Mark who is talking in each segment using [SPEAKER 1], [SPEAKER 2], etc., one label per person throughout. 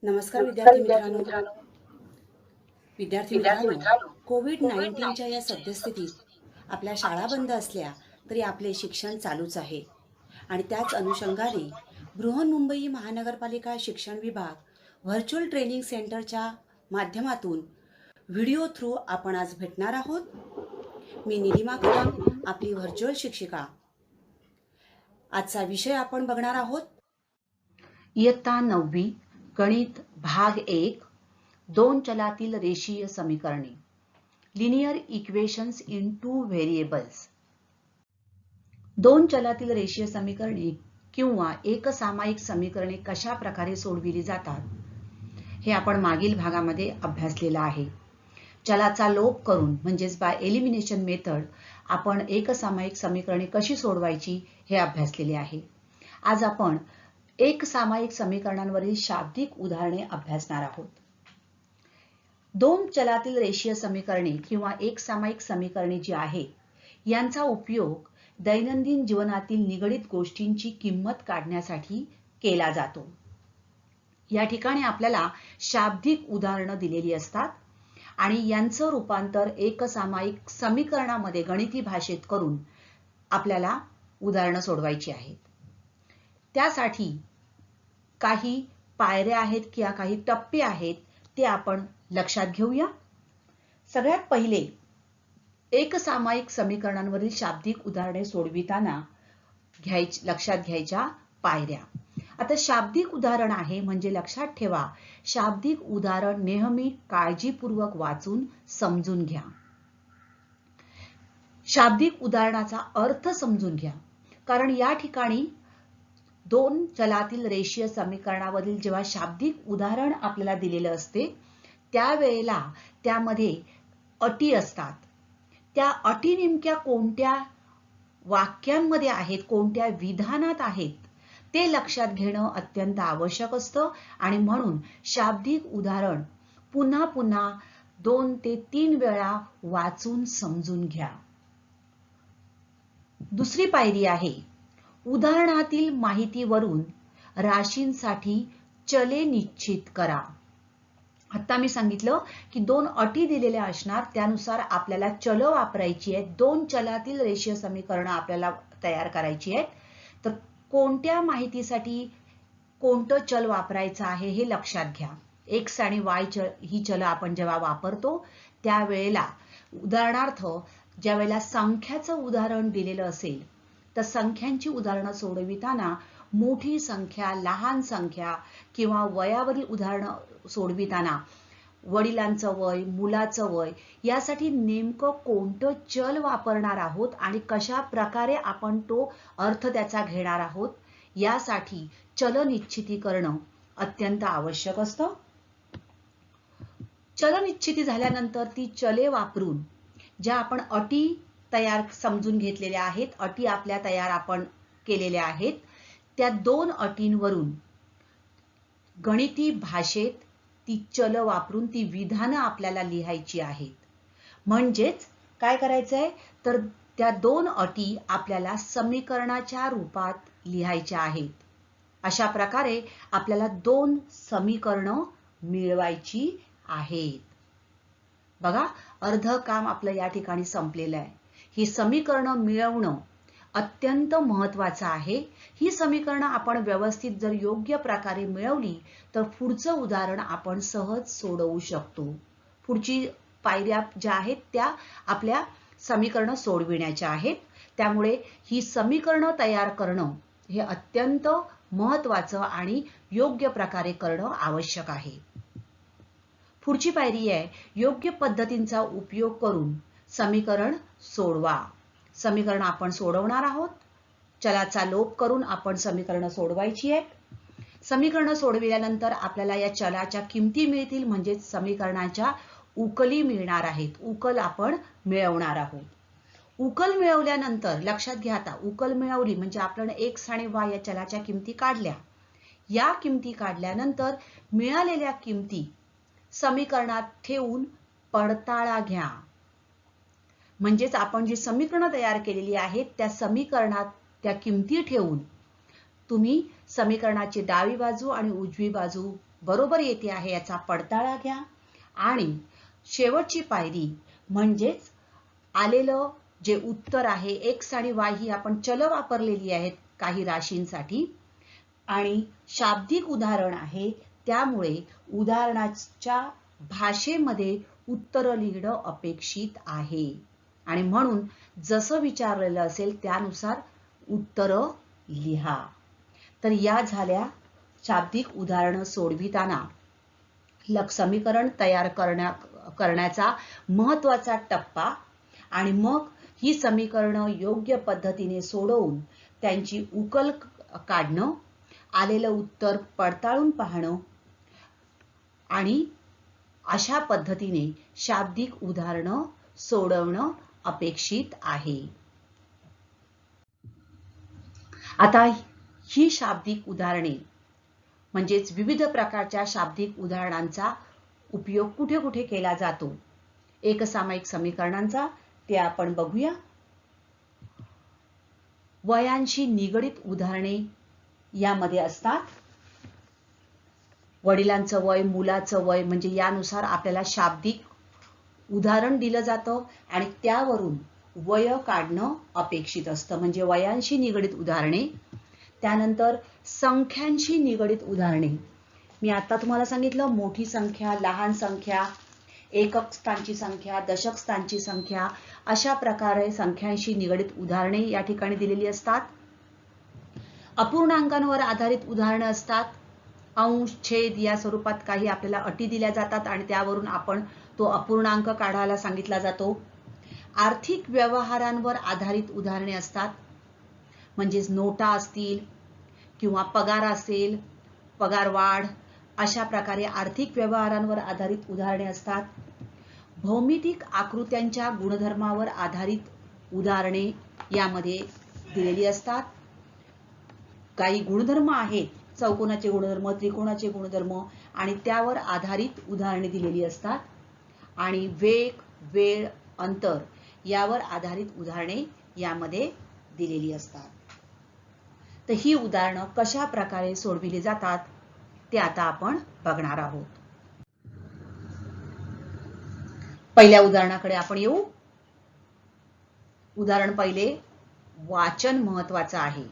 [SPEAKER 1] नमस्कार
[SPEAKER 2] नमस्कार
[SPEAKER 1] विद्यार्थी
[SPEAKER 2] विद्यार्थी
[SPEAKER 1] मित्रांनो.
[SPEAKER 2] मित्रांनो.
[SPEAKER 1] विद्यार्थी
[SPEAKER 2] विद्यार्थी
[SPEAKER 1] मित्रांनो,
[SPEAKER 2] मित्रांनो,
[SPEAKER 1] कोविड-19च्या या
[SPEAKER 2] कोविड-19च्या या
[SPEAKER 1] सद्यस्थितीत
[SPEAKER 2] सद्यस्थितीत
[SPEAKER 1] आपल्या शाळा
[SPEAKER 2] आपल्या
[SPEAKER 1] बंद
[SPEAKER 2] शाळा
[SPEAKER 1] असल्या तरी आपले शिक्षण चालूच आहे. आणि त्याच अनुषंगाने बृहन्मुंबई महानगरपालिका शिक्षण विभाग व्हर्च्युअल ट्रेनिंग सेंटरच्या माध्यमातून व्हिडिओ थ्रू आपण आज भेटणार आहोत. मी निलिमा कदम, आपली व्हर्च्युअल शिक्षिका. आजचा विषय आपण बघणार आहोत
[SPEAKER 2] इयत्ता 9वी गणित भाग 1 दोन चलातील रेषीय समीकरणे linear equations in two variables. दोन चलातील रेषीय समीकरणे किंवा एकसामायिक समीकरणे कशा प्रकारे सोडविली जातात हे आपण मागील भागामध्ये अभ्यासलेलं आहे. चलाचा लोप करून म्हणजेच बाय एलिमिनेशन मेथड आपण एकसामायिक समीकरणे कशी सोडवायची हे अभ्यासलेले आहे. आज आपण एकसामायिक समीकरणांवरील शाब्दिक उदाहरणे अभ्यासणार आहोत. दोन चलातील रेषीय समीकरणे किंवा एकसामायिक समीकरणे जी आहेत यांचा उपयोग दैनंदिन जीवनातील निगडित गोष्टींची किंमत काढण्यासाठी केला जातो. या ठिकाणी आपल्याला शाब्दिक उदाहरणं दिलेली असतात आणि यांचं रूपांतर एकसामायिक समीकरणामध्ये गणिती भाषेत करून आपल्याला उदाहरणं सोडवायची आहेत. त्यासाठी काही पायऱ्या आहेत किंवा काही टप्पे आहेत ते आपण लक्षात घेऊया. सगळ्यात पहिले एकसामायिक समीकरणांवरील शाब्दिक उदाहरणे सोडविताना लक्षात घ्यायच्या पायऱ्या. आता शाब्दिक उदाहरण आहे म्हणजे लक्षात ठेवा, शाब्दिक उदाहरण नेहमी काळजीपूर्वक वाचून समजून घ्या. शाब्दिक उदाहरणाचा अर्थ समजून घ्या, कारण या ठिकाणी दोन चलातील रेषीय समीकरणावरील जेव्हा शाब्दिक उदाहरण आपल्याला दिलेलं असते त्यावेळेला त्यामध्ये अटी असतात. त्या अटी नेमक्या कोणत्या वाक्यांमध्ये आहेत, कोणत्या विधानात आहेत ते लक्षात घेणं अत्यंत आवश्यक असतं आणि म्हणून शाब्दिक उदाहरण पुन्हा पुन्हा 2 ते 3 वेळा वाचून समजून घ्या. दुसरी पायरी आहे उदाहरणातील माहितीवरून राशींसाठी चले निश्चित करा. आता मी सांगितलं की 2 अटी दिलेल्या असणार, त्यानुसार आपल्याला चल वापरायची आहेत. 2 चलातील रेषीय समीकरणं आपल्याला तयार करायची आहेत. तर कोणत्या माहितीसाठी कोणतं चल वापरायचं आहे हे लक्षात घ्या. x आणि y ही चलं आपण जेव्हा वापरतो त्यावेळेला उदाहरणार्थ ज्या वेळेला संख्याचं उदाहरण दिलेलं असेल तर संख्यांची उदाहरणं सोडविताना मोठी संख्या, लहान संख्या किंवा वयावरील उदाहरणं सोडविताना वडिलांचं वय, मुलाचं वय यासाठी नेमकं कोणतं चल वापरणार आहोत आणि कशा प्रकारे आपण तो अर्थ त्याचा घेणार आहोत यासाठी चल निश्चिती करणं अत्यंत आवश्यक असतं. चल निश्चिती झाल्यानंतर ती चले वापरून ज्या आपण अटी तयार समजून घेतलेल्या आहेत, अटी आपल्या तयार आपण केलेल्या आहेत, त्या 2 अटींवरून गणिती भाषेत ती चल वापरून ती विधानं आपल्याला लिहायची आहेत. म्हणजेच काय करायचंय तर त्या 2 अटी आपल्याला समीकरणाच्या रूपात लिहायच्या आहेत. अशा प्रकारे आपल्याला 2 समीकरणं मिळवायची आहेत. बघा, अर्ध काम आपलं या ठिकाणी संपलेलं आहे. ही समीकरणं मिळवणं अत्यंत महत्त्वाचं आहे. ही समीकरणं आपण व्यवस्थित जर योग्य प्रकारे मिळवली तर पुढचं उदाहरण आपण सहज सोडवू शकतो. पुढची पायऱ्या ज्या आहेत त्या आपल्या समीकरणं सोडविण्याच्या आहेत. त्यामुळे ही समीकरणं तयार करणं हे अत्यंत महत्त्वाचं आणि योग्य प्रकारे करणं आवश्यक आहे. पुढची पायरी आहे योग्य पद्धतींचा उपयोग करून समीकरण सोडवा. समीकरण आपण सोडवणार आहोत. चलाचा लोप करून आपण समीकरणं सोडवायची आहेत. समीकरणं सोडविल्यानंतर आपल्याला या चलाच्या किमती मिळतील, म्हणजे समीकरणाच्या उकली मिळणार आहेत. उकल आपण मिळवणार आहोत. उकल मिळवल्यानंतर लक्षात घ्या, आता उकल मिळवली म्हणजे आपण x आणि y या चलाच्या किमती काढल्या. या किमती काढल्यानंतर मिळालेल्या किमती समीकरणात ठेवून पडताळा घ्या. म्हणजेच आपण जी समीकरणं तयार केलेली आहेत त्या समीकरणात त्या किमती ठेवून तुम्ही समीकरणाची डावी बाजू आणि उजवी बाजू बरोबर येते आहे याचा पडताळा घ्या आणि शेवटची पायरी म्हणजेच आलेलं जे उत्तर आहे x आणि y ही आपण चल वापरलेली आहेत काही राशींसाठी आणि शाब्दिक उदाहरण आहे त्यामुळे उदाहरणाच्या भाषेमध्ये उत्तर लिहिणं अपेक्षित आहे आणि म्हणून जसं विचारलेलं असेल त्यानुसार उत्तर लिहा. तर या झाल्या शाब्दिक उदाहरणं सोडविताना समीकरण तयार करण्याचा महत्त्वाचा टप्पा आणि मग ही समीकरणं योग्य पद्धतीने सोडवून त्यांची उकल काढणं, आलेलं उत्तर पडताळून पाहणं आणि अशा पद्धतीने शाब्दिक उदाहरणं सोडवणं अपेक्षित आहे. आता ही शाब्दिक उदाहरणे म्हणजेच विविध प्रकारच्या शाब्दिक उदाहरणांचा उपयोग कुठे कुठे केला जातो एकसामायिक समीकरणांचा ते आपण बघूया. वयांशी निगडित उदाहरणे यामध्ये असतात. वडिलांचं वय, मुलाचं वय म्हणजे यानुसार आपल्याला शाब्दिक उदाहरण दिलं जातं आणि त्यावरून वय काढणं अपेक्षित असतं म्हणजे वयांशी निगडित उदाहरणे. त्यानंतर संख्यांशी निगडित उदाहरणे. मी आता तुम्हाला सांगितलं मोठी संख्या, लहान संख्या, एकक स्थानची संख्या, दशक स्थानची संख्या अशा प्रकारे संख्यांशी निगडित उदाहरणे या ठिकाणी दिलेली असतात. अपूर्णांकांवर आधारित उदाहरणे असतात. अंश, छेद या स्वरूपात काही आपल्याला अटी दिल्या जातात आणि त्यावरून आपण तो अपूर्णांक काढायला सांगितला जातो. आर्थिक व्यवहारांवर आधारित उदाहरणे असतात म्हणजेच नोटा असतील किंवा पगार असेल, पगार वाढ अशा प्रकारे आर्थिक व्यवहारांवर आधारित उदाहरणे असतात. भौमितिक आकृत्यांच्या गुणधर्मावर आधारित उदाहरणे यामध्ये दिलेली असतात. काही गुणधर्म आहेत, चौकोनाचे गुणधर्म, त्रिकोणाचे गुणधर्म आणि त्यावर आधारित उदाहरणे दिलेली असतात. आणि वेग, वेळ, अंतर यावर आधारित उदाहरणे यामध्ये दिलेली असतात. तर ही उदाहरणं कशा प्रकारे सोडविली जातात ते आता आपण बघणार आहोत. पहिल्या उदाहरणाकडे आपण येऊ. उदाहरण पहिले, वाचन महत्वाचं आहे.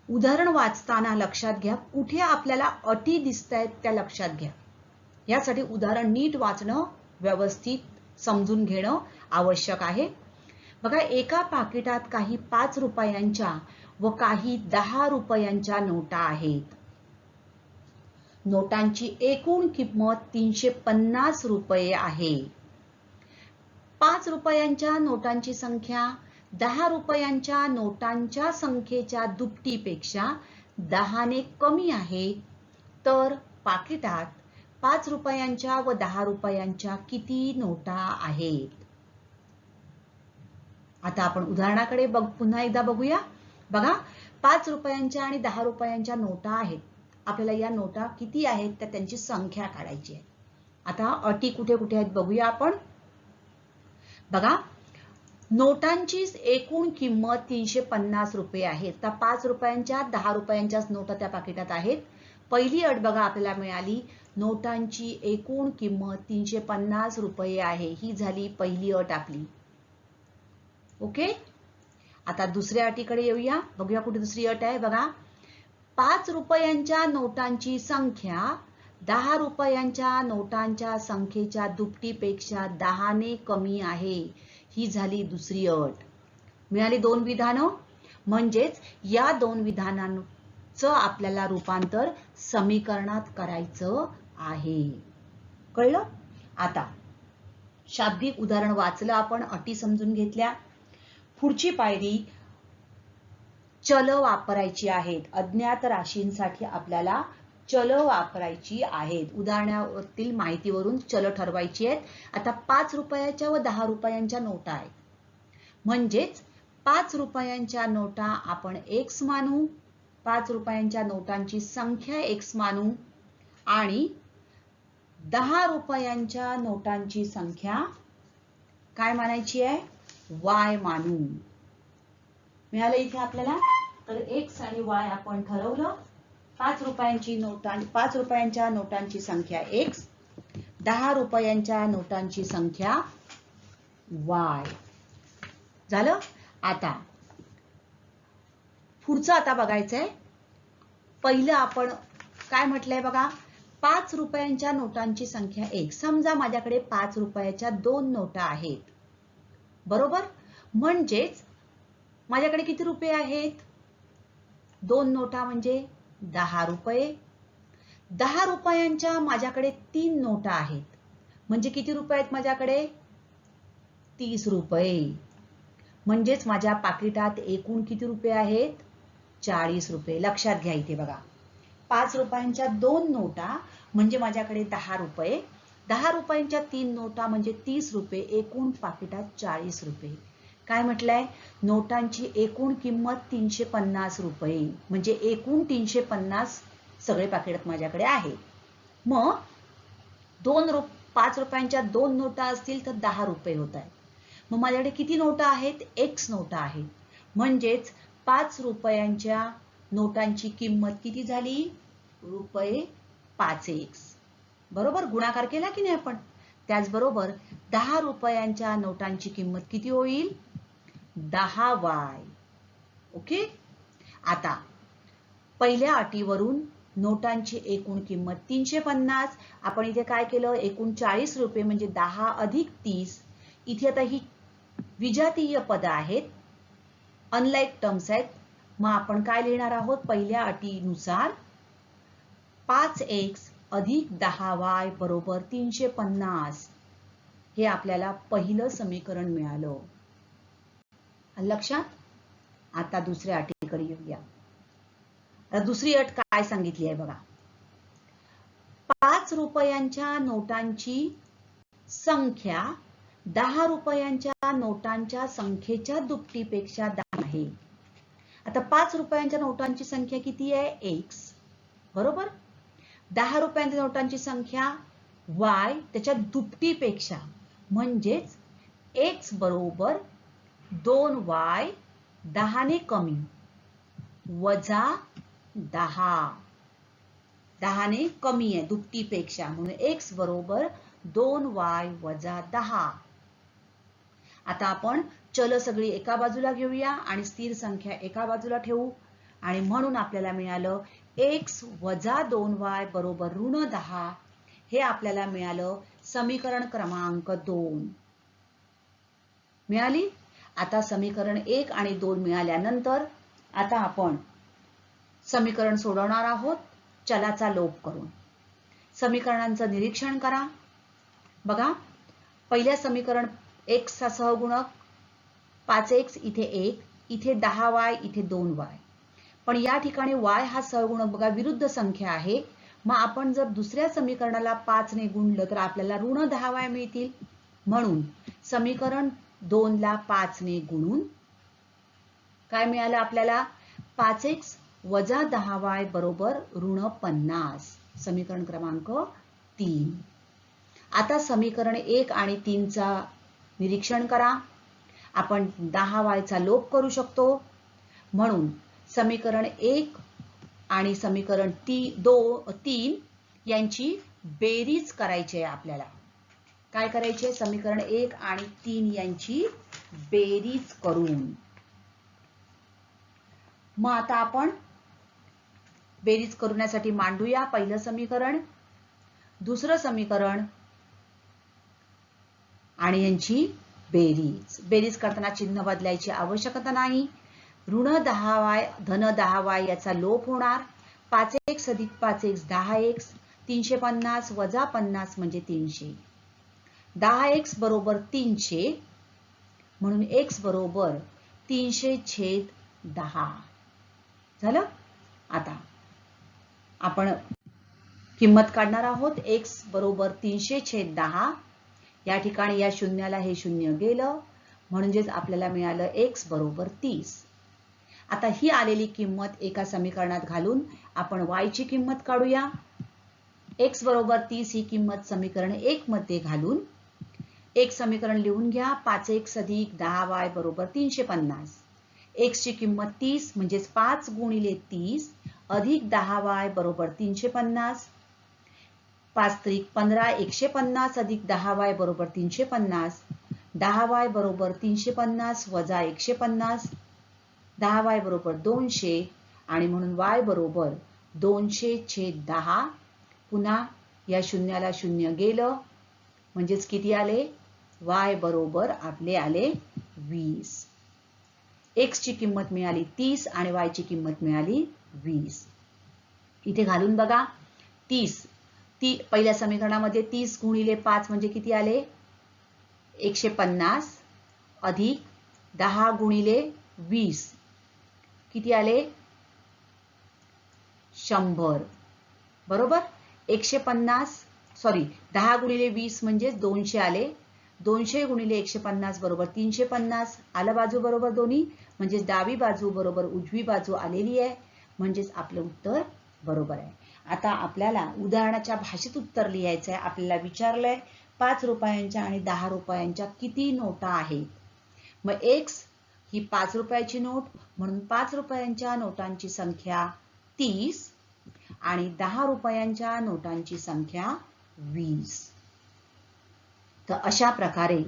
[SPEAKER 2] उदाहरण वाचताना लक्षात घ्या कुठे आपल्याला अटी दिसतायत त्या लक्षात घ्या. यासाठी उदाहरण नीट वाचणं, व्यवस्थित समजून घेणं आवश्यक आहे. बघा, एका पाकिटात काही 5 रुपयांच्या व काही 10 रुपयांच्या नोटा आहेत. नोटांची एकूण किंमत 350 रुपये आहे. 5 रुपयांच्या नोटांची संख्या 10 रुपयांच्या नोटांच्या संख्येच्या दुपटीपेक्षा 10 ने कमी आहे. तर पाकिटात 5 रुपयांच्या व 10 रुपयांच्या किती नोटा आहेत? आता आपण उदाहरणाकडे पुन्हा एकदा बघूया. बघा, 5 रुपयांच्या आणि 10 रुपयांच्या नोटा आहेत. आपल्याला या नोटा किती आहेत तर त्यांची संख्या काढायची आहे. आता अटी कुठे कुठे आहेत बघूया आपण. बघा, नोटांची एकूण किंमत 350 रुपये आहे. तर 5 रुपयांच्या 10 रुपयांच्या नोटा त्या पाकिटात आहेत. पहिली अट बघा आपल्याला मिळाली, नोटांची एकूण किंमत 350 रुपये आहे. ही झाली पहिली अट आपली. ओके. आता दुसऱ्या अटीकडे येऊया. बघूया कुठे दुसरी अट आहे. बघा, 5 रुपयांच्या नोटांची संख्या 10 रुपयांच्या नोटांच्या संख्येच्या दुपटीपेक्षा 10 ने कमी आहे. ही झाली दुसरी अट. मिळाली 2 विधानं. म्हणजेच या 2 विधानांचं आपल्याला रूपांतर समीकरणात करायचं आहे. कळलं? आता शाब्दिक उदाहरण वाचलं आपण, अटी समजून घेतल्या. पुढची पायरी चल वापरायची आहेत. अज्ञात राशींसाठी आपल्याला चल वापरायची आहेत. उदाहरणातील माहितीवरून चल ठरवायची आहेत. आता 5 रुपयाच्या व 10 रुपयांच्या नोटा आहेत. म्हणजेच 5 रुपयांच्या नोटा आपण x मानू, 5 रुपयांच्या नोटांची संख्या x मानू आणि 10 रुपयांच्या नोटांची संख्या काय मानायची आहे? y मानू. मिळालं इथे आपल्याला. तर x आणि y आपण ठरवलं. 5 रुपयांच्या नोटांची संख्या X, 10 रुपयांच्या नोटांची संख्या Y. झालं? आता पुढचं आता बघायचंय. पहिलं आपण काय म्हटलंय बघा, 5 रुपयांच्या नोटांची संख्या X. समजा माझ्याकडे 5 रुपयाच्या 2 नोटा आहेत, बरोबर? म्हणजेच माझ्याकडे किती रुपये आहेत? 2 नोटा म्हणजे 10 रुपये. 10 रुपयांच्या माझ्याकडे 3 नोटा आहेत, म्हणजे किती रुपये आहेत माझ्याकडे? 30 रुपये. म्हणजेच माझ्या पाकिटात एकूण किती रुपये आहेत? 40 रुपये. लक्षात घ्या इथे बघा, 5 रुपयांच्या 2 नोटा म्हणजे माझ्याकडे 10 रुपये, 10 रुपयांच्या 3 नोटा म्हणजे 30 रुपये, एकूण पाकिटात 40 रुपये. काय म्हटलंय? नोटांची एकूण किंमत 350 रुपये, म्हणजे एकूण 350 सगळे पाकिटात माझ्याकडे आहे. मग 5 रुपयांच्या 2 नोटा असतील तर 10 रुपये होत आहेत. मग माझ्याकडे किती नोटा आहेत? X नोटा आहेत. म्हणजेच 5 रुपयांच्या नोटांची किंमत किती झाली? रुपये 5x. बरोबर? गुणाकार केला की नाही आपण? त्याचबरोबर 10 रुपयांच्या नोटांची किंमत किती होईल? 10y. ओके? आता पहिल्या अटीवरून नोटांची एकूण किंमत 350. आपण इथे काय केलं? एकूण 40 रुपये म्हणजे 10 अधिक 30. इथे आता ही विजातीय पद आहेत, अनलाईक टर्म्स आहेत. मग आपण काय लिहिणार आहोत? पहिल्या अटीनुसार 5x अधिक 10y बरोबर 350. हे आपल्याला पहिलं समीकरण मिळालं. लक्षात? आता दुसऱ्या अटीकडे येऊया. आता दुसरी अट काय सांगितली आहे बघा, 5 रुपयांच्या नोटांची संख्या 10 रुपयांच्या नोटांच्या संख्येच्या दुपटीपेक्षा 10 आहे. आता 5 रुपयांच्या नोटांची संख्या किती आहे? X, बरोबर? 10 रुपयांच्या नोटांची संख्या Y, त्याच्या दुपटीपेक्षा, म्हणजेच X बरोबर 2y 10 ने कमी वजा 10. 10 ने कमी आहे दुपटीपेक्षा, म्हणून X बरोबर 2y वजा 10. आता आपण चल सगळी एका बाजूला घेऊया आणि स्थिर संख्या एका बाजूला ठेवू, आणि म्हणून आपल्याला मिळालं x वजा 2y बरोबर ऋण 10. हे आपल्याला मिळालं समीकरण क्रमांक 2 मिळाली. आता समीकरण 1 आणि 2 मिळाल्यानंतर आता आपण समीकरण सोडवणार आहोत चलाचा लोप करून. समीकरणांचं निरीक्षण करा. बघा, पहिल्या समीकरण x चा सहगुणक 5x, इथे 1, इथे 10y, इथे 2y. पण या ठिकाणी y हा सहगुणक बघा विरुद्ध संख्या आहे. मग आपण जर दुसऱ्या समीकरणाला 5 ने गुणलं तर आपल्याला ऋण 10y मिळतील. म्हणून समीकरण 2 ला 5 ने गुणून काय मिळालं आपल्याला? 5x वजा 10y बरोबर ऋण 50. समीकरण क्रमांक 3. आता समीकरण 1 आणि 3 चा निरीक्षण करा. आपण 10y चा लोप करू शकतो. म्हणून समीकरण 1 आणि समीकरण 3 यांची बेरीज करायची आहे आपल्याला. काय करायची आहे? समीकरण 1 आणि 3 यांची बेरीज करून. मग आता आपण बेरीज करण्यासाठी मांडूया पहिलं समीकरण, दुसरं समीकरण आणि यांची बेरीज. बेरीज करताना चिन्ह बदलायची आवश्यकता नाही. ऋण 10y धन 10y याचा लोप होणार. 5x अधिक 5x 10x, 350 वजा 50 म्हणजे 300. 10x बरोबर 300, म्हणून x बरोबर 300/10 झालं. आता आपण किंमत काढणार आहोत. x बरोबर 300/10. या ठिकाणी या शून्याला हे शून्य गेलं, म्हणजेच आपल्याला मिळालं x बरोबर 30. आता ही आलेली किंमत एका समीकरणात घालून आपण y ची किंमत काढूया. x बरोबर 30 ही किंमत समीकरण 1 मध्ये घालून एक समीकरण लिहून घ्या. 5x अधिक 10y बरोबर 350. x ची किंमत 30 म्हणजेच 5 गुणिले 30 अधिक 10y बरोबर 350. 5 त्रिक 15, 150 अधिक 10y बरोबर 350. 10y बरोबर 350 वजा 150. 10y बरोबर 200 आणि म्हणून y बरोबर 200/10. पुन्हा या शून्याला शून्य गेलं म्हणजेच किती आले? y बरोबर आपले आले 20. x ची किंमत मिळाली 30 आणि y ची किंमत मिळाली 20. इथे घालून बघा. 30 पहिल्या समीकरणामध्ये 30 गुणिले 5 म्हणजे किती आले? 150 अधिक 10 गुणिले 20 किती आले? 100. बरोबर. 10 गुणिले 20 म्हणजे 200 आले. 200 गुणिले 150 बरोबर 350. आलं बाजू बरोबर दोन्ही, म्हणजेच डावी बाजू बरोबर उजवी बाजू आलेली आहे, म्हणजेच आपलं उत्तर बरोबर आहे. आता आपल्याला उदाहरणाच्या भाषेत उत्तर लिहायचं आहे. आपल्याला विचारलंय 5 रुपयांच्या आणि 10 रुपयांच्या किती नोटा आहेत. मग x ही 5 रुपयाची नोट म्हणून 5 रुपयांच्या नोटांची संख्या 30 आणि 10 रुपयांच्या नोटांची संख्या 20. तर अशा प्रकारे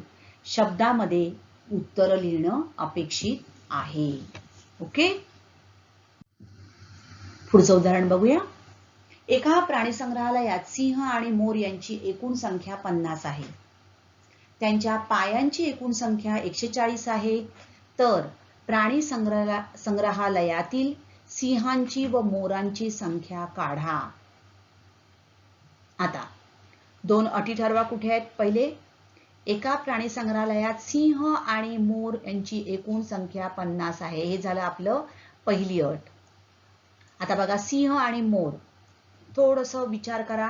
[SPEAKER 2] शब्दामध्ये उत्तर लिहिणं अपेक्षित आहे. ओके. पुढचं उदाहरण बघूया. एका प्राणी संग्रहालयात सिंह आणि मोर यांची एकूण संख्या 50 आहे. त्यांच्या पायांची एकूण संख्या 140 आहे. तर प्राणी संग्रहालयातील सिंहांची व मोरांची संख्या काढा. आता 2 अटी ठरवा. कुठे आहेत? पहिले, एका प्राणी संग्रहालयात सिंह आणि मोर यांची एकूण संख्या 50 आहे. हे झालं आपलं पहिली अट. आता बघा, सिंह आणि मोर, थोडंसं विचार करा.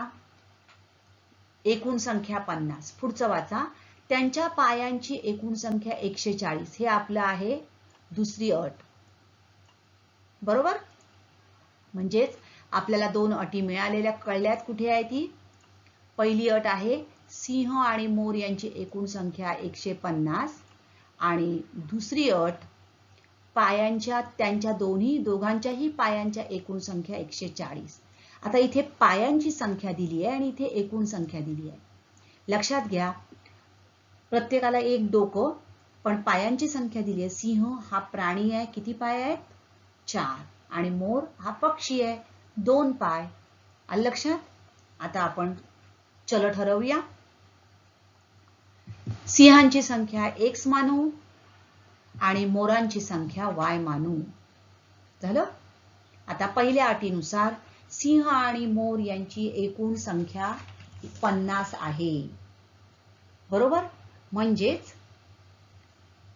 [SPEAKER 2] एकूण संख्या 50. पुढचं वाचा. त्यांच्या पायांची एकूण संख्या 140. हे आपलं आहे दुसरी अट. बरोबर. म्हणजेच आपल्याला 2 अटी मिळालेल्या कळल्यात. कुठे आहे ती? पहिली अट आहे सिंह आणि मोर यांची एकूण संख्या 150 आणि दुसरी अट त्यांच्या दोघांच्याही पायांच्या एकूण संख्या 140. आता इथे पायांची संख्या दिली आहे आणि इथे एकूण संख्या दिली आहे. लक्षात घ्या, प्रत्येकाला एक डोकं, पण पायांची संख्या दिली आहे. सिंह हा प्राणी आहे, किती पाय आहेत? 4. आणि मोर हा पक्षी आहे, 2 पाय. आलं लक्षात? आता आपण चल ठरवूया. सिंहांची संख्या x मानू आणि मोरांची संख्या y मानू. झालं? आता पहिल्या अटीनुसार सिंह आणि मोर यांची एकूण संख्या 50 आहे. बरोबर. म्हणजेच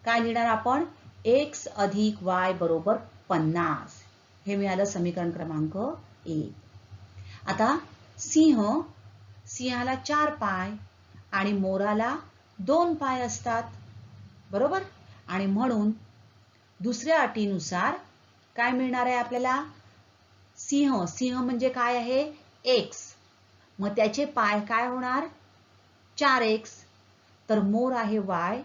[SPEAKER 2] काय लिहिणार आपण? x अधिक y बरोबर 50. हे मिळालं समीकरण क्रमांक 1. आता सिंहाला 4 पाय आणि मोराला 2 पाय असतात. बरोबर. आणि म्हणून दुसऱ्या अटीनुसार काय मिळणार आहे आपल्याला? सिंह म्हणजे काय आहे? x. मग त्याचे पाय काय होणार? 4x. तर मोर आहे y,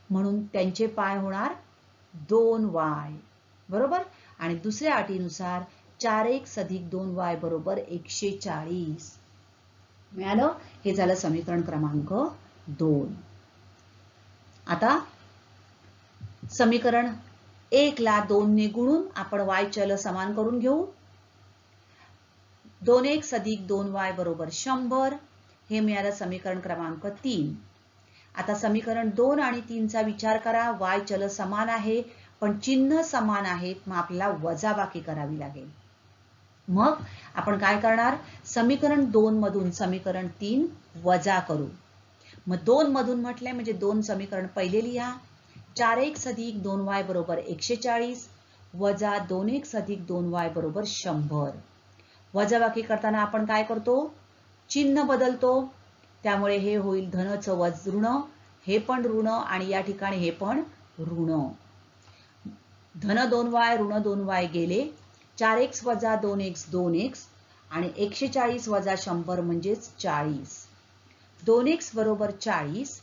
[SPEAKER 2] म्हणून त्यांचे पाय होणार 2y. बरोबर. आणि दुसऱ्या अटीनुसार 4x अधिक 2y बरोबर 140. मिळालं? हे झालं समीकरण क्रमांक 2. आता समीकरण 1 ला 2 ने गुणून आपण y चल समान करून घेऊ. 2x अधिक 2y बरोबर 100. हे मिळालं समीकरण क्रमांक 3. आता समीकरण 2 आणि 3 चा विचार करा. y चल समान आहे, पण चिन्ह समान आहेत, मग आपल्याला वजाबाकी करावी लागेल. मग आपण काय करणार? समीकरण 2 मधून समीकरण 3 वजा करू. मग 2 मधून म्हटलंय म्हणजे 2 समीकरण पहिले लिहा. 4x अधिक 2y बरोबर 140 वजा 2x अधिक 2y बरोबर 100. वजाबाकी करताना आपण काय करतो? चिन्ह बदलतो. त्यामुळे हे होईल धनचं ऋण, हे पण ऋण आणि या ठिकाणी हे पण ऋण. धन 2y ऋण 2y गेले. 4x वजा 2x 2x आणि 140 वजा 100 म्हणजेच 40. 2x बरोबर 40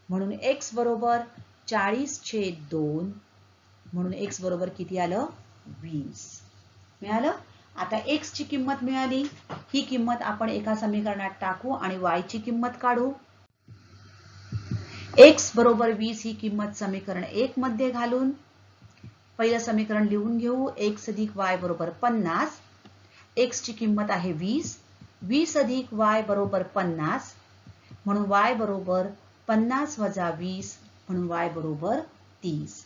[SPEAKER 2] म्हणून x बरोबर 40/2 म्हणून x बरोबर किती आलं? 20. मिळालं? आता x ची किंमत मिळाली, ही किंमत आपण एका समीकरणात टाकू आणि y ची किंमत काढू. x बरोबर 20 ही किंमत समीकरण 1 मध्ये घालून पहिलं समीकरण लिहून घेऊ. x अधिक y बरोबर 50. x ची किंमत आहे 20. 20 अधिक y बरोबर 50 म्हणून y बरोबर 50 वजा 20 म्हणून y बरोबर 30.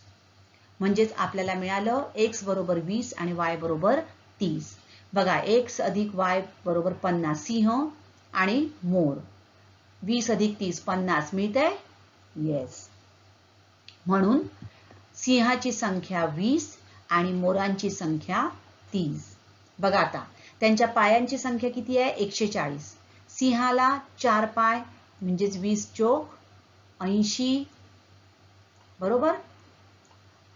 [SPEAKER 2] म्हणजेच आपल्याला मिळालं x बरोबर 20 आणि y बरोबर 30. बघा x अधिक y बरोबर 50 सिंह आणि मोर. 20 अधिक 30 50 मिळतंय. येस. म्हणून सिंहाची संख्या 20 आणि मोरांची संख्या 30. बघा आता त्यांच्या पायांची संख्या किती आहे? 140. सिंहाला 4 पाय म्हणजेच 20 चोक 80 बरोबर,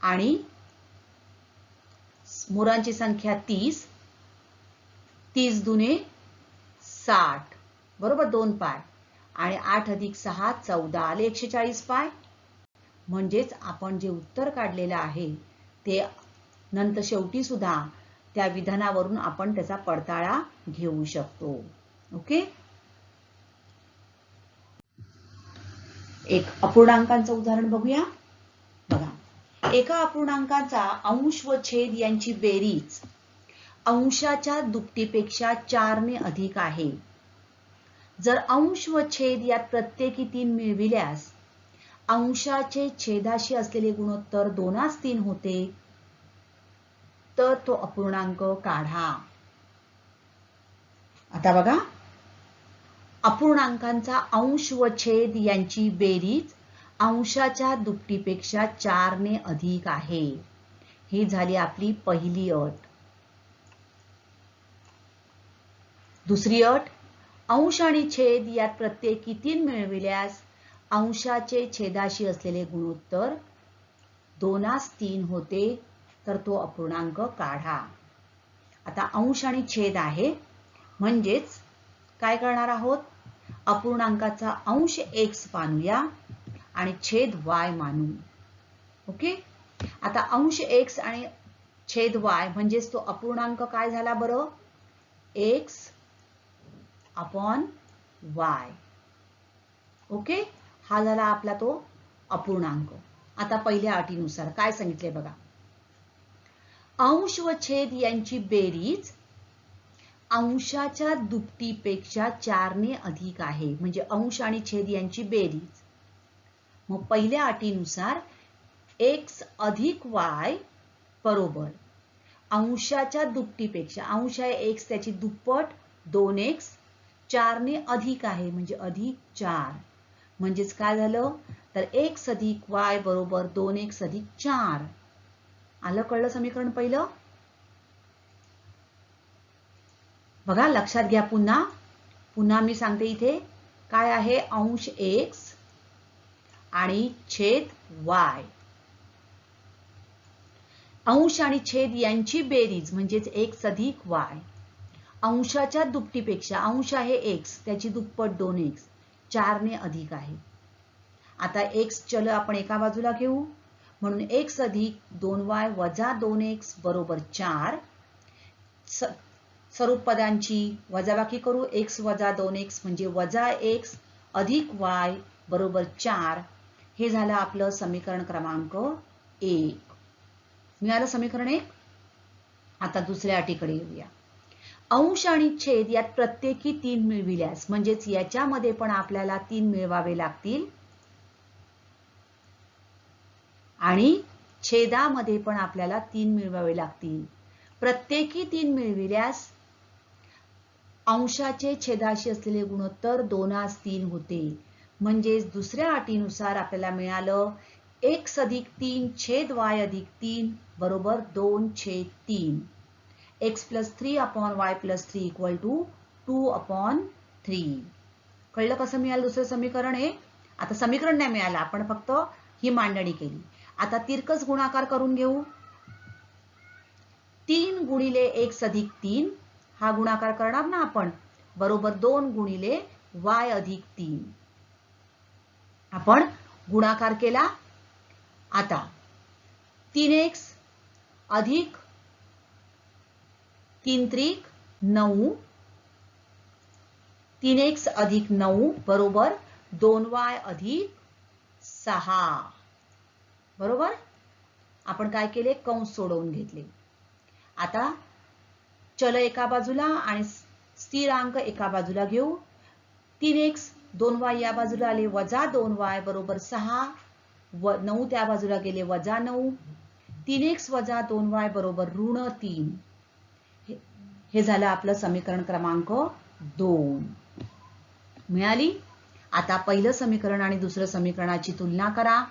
[SPEAKER 2] आणि मोरांची संख्या 30. 30 दुने 60 बरोबर, 2 पाय, आणि 8 अधिक 6 14 आले 140 पाय. म्हणजेच आपण जे उत्तर काढलेलं आहे ते नंतर शेवटी सुद्धा त्या विधानावरून आपण त्याचा पडताळा घेऊ शकतो. ओके. एक अपूर्णांकांचं उदाहरण बघूया. बघा, एका अपूर्णांकाचा अंश व छेद यांची बेरीज अंशाच्या दुपटीपेक्षा 4 ने अधिक आहे. जर अंश व छेद यात प्रत्येकी 3 मिळविल्यास अंशाचे छेदाशी असलेले गुणोत्तर 2:3 होते, तर तो अपूर्णांक काढा. आता बघा, अपूर्णांकांचा अंश व छेद यांची बेरीज अंशाच्या दुपटीपेक्षा 4 ने अधिक आहे. ही झाली आपली पहिली अट. दुसरी अट, अंश आणि छेद यात प्रत्येकी 3 मिळविल्यास अंशाचे छेदाशी असलेले गुणोत्तर 2:3 होते, तर तो अपूर्णांक काढा. आता अंश आणि छेद आहे म्हणजेच काय करणार आहोत? अपूर्णांकाचा अंश x मानूया आणि छेद y मानू. ओके. आता अंश x आणि छेद y म्हणजेच तो अपूर्णांक काय झाला बरं? x upon y. ओके. हा झाला आपला तो अपूर्णांक. आता पहिल्या अटीनुसार काय सांगितले बघा, अंश व छेद यांची बेरीज अंशाच्या दुपटीपेक्षा 4 ने अधिक आहे. म्हणजे अंश आणि छेद यांची बेरीज. मग पहिल्या अटीनुसार x अधिक y बरोबर अंशाच्या दुपटीपेक्षा, अंश आहे x त्याची दुप्पट 2x, 4 ने अधिक आहे म्हणजे अधिक 4. म्हणजेच काय झालं? तर x अधिक y बरोबर 2x अधिक 4. आलं कळलं समीकरण पहिलं? बघा लक्षात घ्या. पुन्हा मी सांगते इथे काय आहे? अंश x आणि छेद y. अंश आणि छेद यांची बेरीज म्हणजेच x अधिक y अंशाच्या दुपटीपेक्षा, अंश आहे x त्याची दुप्पट 2x, 4 ने अधिक आहे. आता x चल आपण एका बाजूला घेऊ म्हणून x अधिक 2y वजा 2x बरोबर 4. स्वरूप पदांची वजाबाकी करू. x वजा 2x म्हणजे वजा x अधिक y बरोबर 4. हे झालं आपलं समीकरण क्रमांक 1. मिळालं समीकरण 1. आता दुसऱ्या अटीकडे येऊया. अंश आणि छेद यात प्रत्येकी 3 मिळविल्यास, म्हणजेच याच्यामध्ये पण आपल्याला 3 मिळवावे लागतील आणि छेदामध्ये पण आपल्याला 3 मिळवावे लागतील. प्रत्येकी 3 मिळविल्यास अंशाचे छेदाशी असलेले गुणोत्तर 2:3 होते. म्हणजेच दुसऱ्या अटीनुसार आपल्याला मिळालं x अधिक 3 छेद y अधिक 3 बरोबर 2/3. x plus 3 upon y plus 3 equal to 2/3. कळलं कसं मिळालं दुसरं समीकरण आहे? आता समीकरण नाही मिळालं, आपण फक्त ही मांडणी केली. आता तिरकस गुणाकार करून घेऊ. 3 गुणिले x अधिक 3 हा गुणाकार करणार ना आपण, बरोबर 2 गुणिले y अधिक 3. आपण गुणाकार केला. आता 3x अधिक 3 त्रिक 9, 3x अधिक 9 बरोबर 2y अधिक 6. बरोबर. आपण काय केले, कंस सोडवून घेतले. आता चल एका बाजूला आणि स्थिरांक एका बाजूला घेऊ. 3x 2y या बाजूला आले वजा 2y बरोबर 6, 9 त्या बाजूला गेले वजा 9, 3x वजा 2y बरोबर ऋण 3. हे झालं आपलं समीकरण क्रमांक 2 मिळाली. आता पहिलं समीकरण आणि दुसरं समीकरणाची तुलना करा.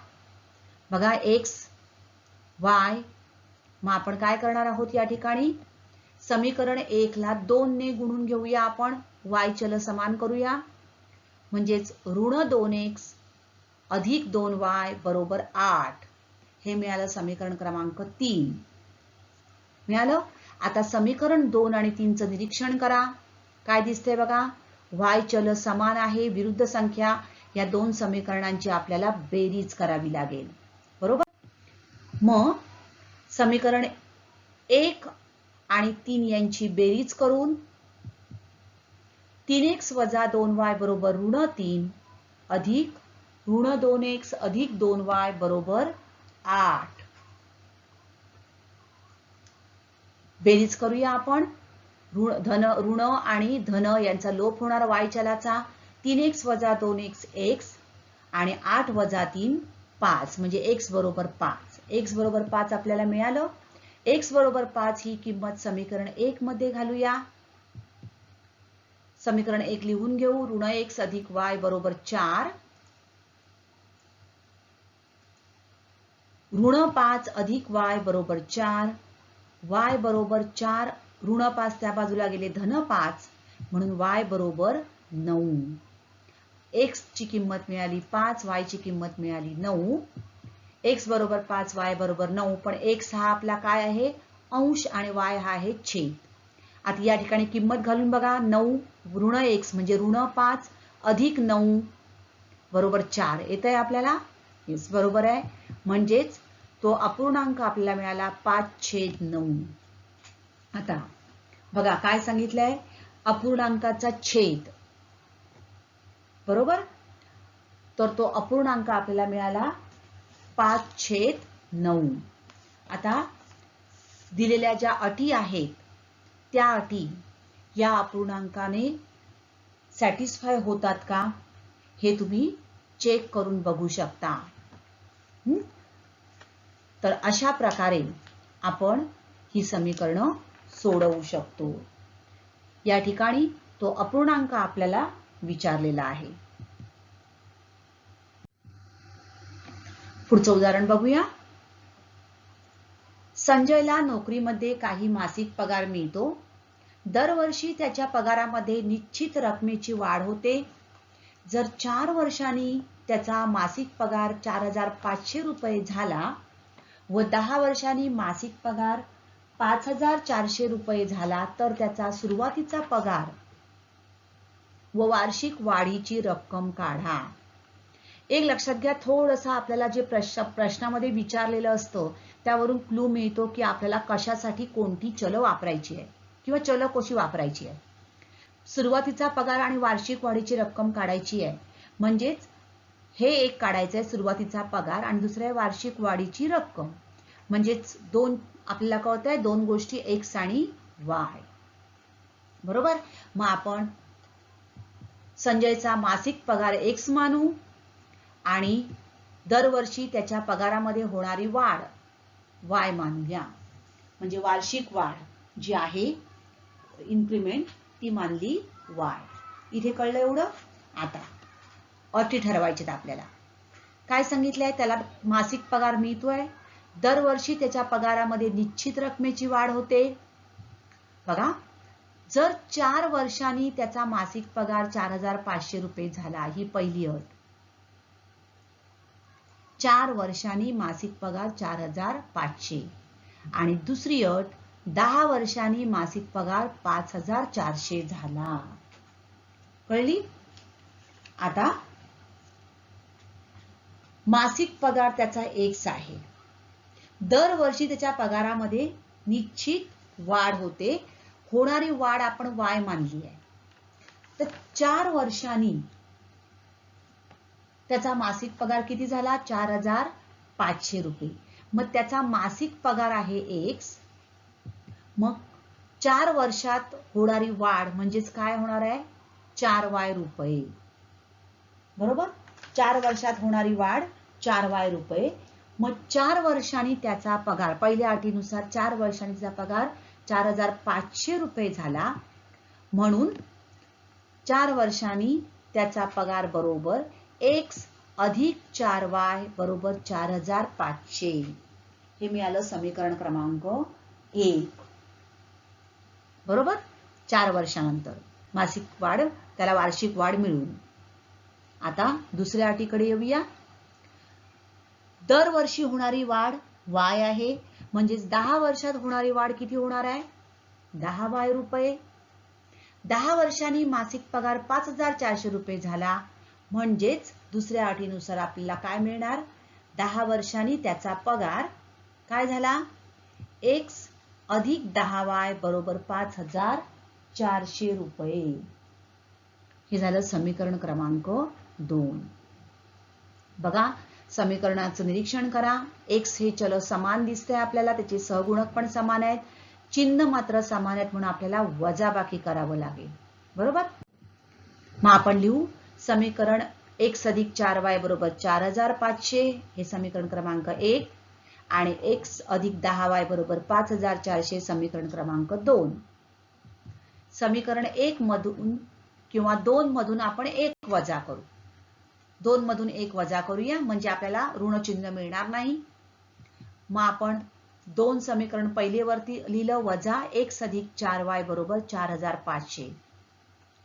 [SPEAKER 2] बघा x y. मग आपण काय करणार आहोत या ठिकाणी, समीकरण 1 ला 2 ने गुणून घेऊया आपण, y चल समान करूया. म्हणजेच ऋण 2x अधिक 2y बरोबर 8. हे मिळालं समीकरण क्रमांक 3 मिळालं. आता समीकरण 2 आणि 3 चं निरीक्षण करा. काय दिसतंय बघा, y चल समान आहे, विरुद्ध संख्या. या दोन समीकरणांची आपल्याला बेरीज करावी लागेल. बरोबर. मग समीकरण 1 आणि 3 यांची बेरीज करून 3x वजा 2y बरोबर ऋण 3 अधिक ऋण 2x अधिक 2y बरोबर 8. बेरीज करूया आपण. ऋण आणि धन यांचा लोप होणार y चलाचा. 3x वजा 2x x आणि 8 वजा 3 5, म्हणजे x बरोबर 5. x बरोबर 5 आपल्याला मिळालं. x बरोबर 5 ही किंमत समीकरण 1 मध्ये घालूया. समीकरण 1 लिहून घेऊ. ऋण x अधिक y बरोबर 4, ऋण 5 अधिक y बरोबर 4, y बरोबर 4, ऋण 5 त्या बाजूला गेले धन 5, म्हणून y बरोबर 9. x ची किंमत मिळाली 5, y ची किंमत मिळाली 9. x बरोबर 5, y बरोबर 9. पण x हा आपला काय आहे, अंश, आणि y हा आहे छेद. आता या ठिकाणी किंमत घालून बघा. 9 ऋण x म्हणजे ऋण 5 अधिक 9 बरोबर 4 येत आहे आपल्याला. येस, बरोबर आहे. म्हणजेच तो अपूर्णांक आपल्याला मिळाला 5/9. आता बघा काय सांगितलंय, अपूर्णांकाचा छेद. बरोबर. तर तो अपूर्णांक आपल्याला मिळाला 5/9. आता दिलेल्या ज्या अटी आहेत त्या अटी या अपूर्णांकाने सॅटिस्फाय होतात का हे तुम्ही चेक करून बघू शकता. तर अशा प्रकारे आपण ही समीकरणं सोडवू शकतो. या ठिकाणी तो अपूर्णांक आपल्याला विचारलेला आहे. पुढचं उदाहरण बघूया. संजयला नोकरीमध्ये काही मासिक पगार मिळतो. दरवर्षी त्याच्या पगारामध्ये निश्चित रकमेची वाढ होते. जर 4 वर्षांनी त्याचा मासिक पगार 4,500 रुपये झाला व 10 वर्षांनी मासिक पगार 5,400 रुपये झाला तर त्याचा सुरुवातीचा पगार व वार्षिक वाढीची रक्कम काढा. एक लक्षात घ्या, थोडंसं आपल्याला जे प्रश्नामध्ये विचारलेलं असतं त्यावरून क्लू मिळतो की आपल्याला कशासाठी कोणती चल वापरायची आहे किंवा चल कशी वापरायची आहे. सुरुवातीचा पगार आणि वार्षिक वाढीची रक्कम काढायची आहे. म्हणजेच हे एक काढायचं आहे सुरुवातीचा पगार आणि दुसरं आहे वार्षिक वाढीची रक्कम. म्हणजेच दोन आपल्याला कळतंय, दोन गोष्टी x आणि y. बरोबर. मग आपण संजयचा मासिक पगार x मानू आणि दरवर्षी त्याच्या पगारामध्ये होणारी वाढ y मानूया. म्हणजे वार्षिक वाढ जी आहे इन्क्रीमेंट ती मानली y. इथे कळलं एवढं. आता अटी ठरवायच्यात आपल्याला. काय सांगितलंय, त्याला मासिक पगार मिळतोय. दरवर्षी त्याच्या पगारामध्ये निश्चित रकमेची वाढ होते. बघा, जर 4 वर्षांनी त्याचा मासिक पगार 4,500 रुपये झाला, ही पहिली अट. 4 वर्षांनी मासिक पगार 4,500 आणि दुसरी अट 10 वर्षांनी मासिक पगार 5,400 झाला. कळली. आता मासिक पगार त्याचा x आहे. दरवर्षी त्याच्या पगारामध्ये निश्चित वाढ होते. होणारी वाढ आपण y मानली आहे. तर 4 वर्षांनी त्याचा मासिक पगार किती झाला? 4,500 रुपये. मग त्याचा मासिक पगार आहे x. मग 4 वर्षात होणारी वाढ म्हणजेच काय होणार आहे? 4y रुपये. बरोबर? 4 वर्षात होणारी वाढ 4y रुपये. मग 4 वर्षांनी त्याचा पगार, पहिल्या अटीनुसार 4 वर्षांनी त्याचा पगार 4,500 रुपये झाला. म्हणून 4 वर्षांनी त्याचा पगार बरोबर x अधिक 4y बरोबर 4,500. हे मिळालं समीकरण क्रमांक 1. बरोबर? 4 वर्षानंतर मासिक वाढ, त्याला वार्षिक वाढ मिळून. आता दुसऱ्या अटीकडे येऊया. दरवर्षी होणारी वाढ y आहे. म्हणजेच 10 वर्षात होणारी वाढ किती होणार आहे? 10y रुपये. 10 वर्षांनी मासिक पगार 5,400 रुपये झाला. म्हणजेच दुसऱ्या अटीनुसार आपल्याला काय मिळणार? 10 वर्षांनी त्याचा पगार काय झाला? x अधिक 10y बरोबर 5,400 रुपये. हे झालं समीकरण क्रमांक 2. बघा, समीकरणाचं निरीक्षण करा. x हे चल समान दिसतंय आपल्याला, त्याचे सहगुणक पण समान आहेत, चिन्ह मात्र समान आहेत, म्हणून आपल्याला वजाबाकी करावं लागेल. बरोबर? मग आपण लिहू समीकरण x अधिक 4y बरोबर 4,500. हे समीकरण क्रमांक 1. आणि x अधिक 10y बरोबर 5,400 समीकरण क्रमांक 2. समीकरण 1 मधून किंवा 2 मधून आपण 1 वजा करू. 2 मधून 1 वजा करूया, म्हणजे आपल्याला ऋण चिन्ह मिळणार नाही. मग आपण 2 समीकरण पहिले वरती लिहिलं, वजा x अधिक 4y बरोबर 4,500.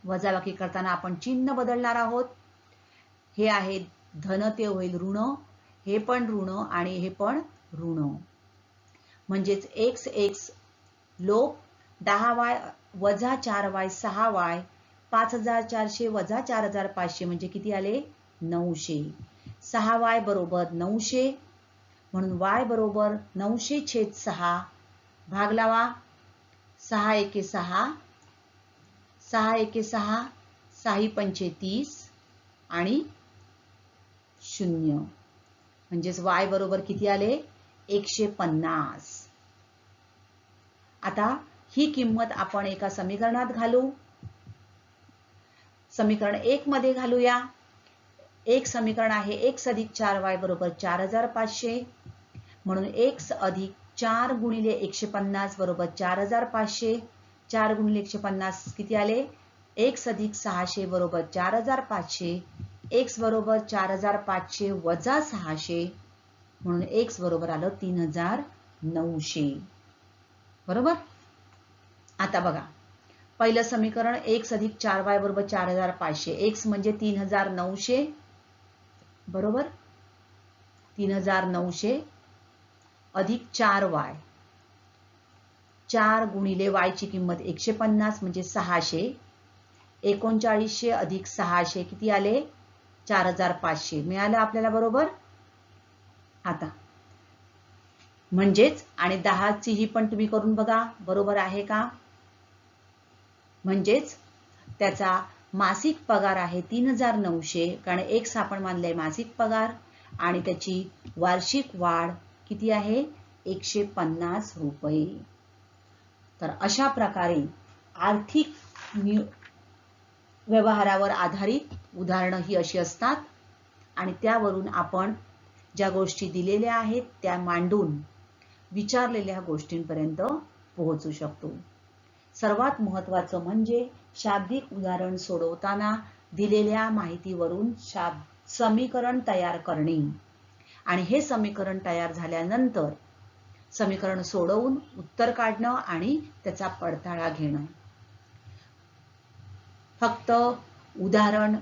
[SPEAKER 2] वजाबाकी करताना आपण चिन्ह बदलणार आहोत. हे आहे धन ते होईल ऋण, हे पण ऋण आणि हे पण ऋण. म्हणजेच x लोप 10y वजा 4y 6y 5,400 वजा 4,500 म्हणजे किती आले? 900. 6y बरोबर 900. म्हणून y बरोबर 900/6. भाग लावा. 6 एके 6, 6 एके 6, 6 पंचे 30 आणि 0. म्हणजेच y बरोबर किती आले? 150. आता ही किंमत आपण एका समीकरणात घालू. समीकरण 1 मध्ये घालूया. एक समीकरण आहे x अधिक 4y बरोबर 4,500. म्हणून x अधिक 4 गुणिले 150 बरोबर 4,500. 4 गुणिले 150 किती आले? x अधिक 600 बरोबर 4,500. x बरोबर 4,500 वजा 600, म्हणून x बरोबर आलं 3,900. बरोबर? आता बघा, पहिलं समीकरण x अधिक 4y बरोबर 4,500. x म्हणजे 3,900. बरोबर? 3,900 अधिक 4y. 4 गुणिले y ची किंमत 150 म्हणजे 600. 3900 अधिक 600 किती आले? 4,500 मिळालं आपल्याला. बरोबर? आता म्हणजेच आणि 10 ची ही पण तुम्ही करून बघा, बरोबर आहे का? म्हणजेच त्याचा मासिक पगार आहे 3,900, कारण x आपण मानलाय मासिक पगार, आणि त्याची वार्षिक वाढ किती आहे? 150 रुपये. तर अशा प्रकारे आर्थिक व्यवहारावर आधारित उदाहरणं ही अशी असतात, आणि त्यावरून आपण ज्या गोष्टी दिलेल्या आहेत त्या मांडून विचारलेल्या गोष्टींपर्यंत पोहोचू शकतो. सर्वात महत्त्वाचं म्हणजे शाब्दिक उदाहरण सोडवताना दिलेल्या माहितीवरून समीकरण तयार करणे, आणि हे समीकरण तयार झाल्यानंतर समीकरण सोडवून उत्तर काढणं आणि त्याचा पडताळा घेणं. फक्त उदाहरण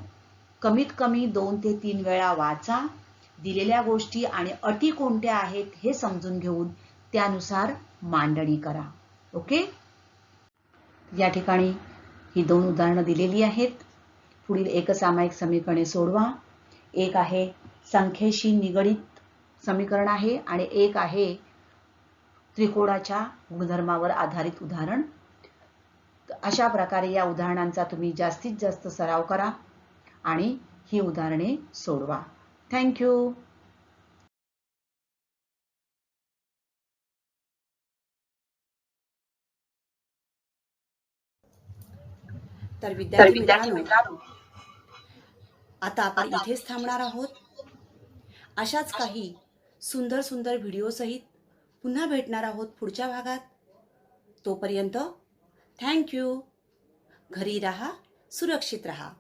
[SPEAKER 2] कमीत कमी 2 ते 3 वेळा वाचा. दिलेल्या गोष्टी आणि अटी कोणत्या आहेत हे समजून घेऊन त्यानुसार मांडणी करा. ओके? या ठिकाणी ही 2 उदाहरणं दिलेली आहेत. पुढील एकसामायिक समीकरणे सोडवा. एक आहे संख्येशी निगडित समीकरण आहे, आणि एक आहे त्रिकोणाच्या गुणधर्मावर आधारित उदाहरण. अशा प्रकारे या उदाहरणांचा तुम्ही जास्तीत जास्त सराव करा आणि ही उदाहरणे सोडवा. थँक्यू.
[SPEAKER 1] तर विद्यार्थी मित्रांनो, आता आपण इथेच थांबणार आहोत. अशाच काही सुंदर सुंदर व्हिडिओसहित पुन्हा भेटणार आहोत पुढच्या भागात. तोपर्यंत थँक्यू. घरी राहा, सुरक्षित राहा.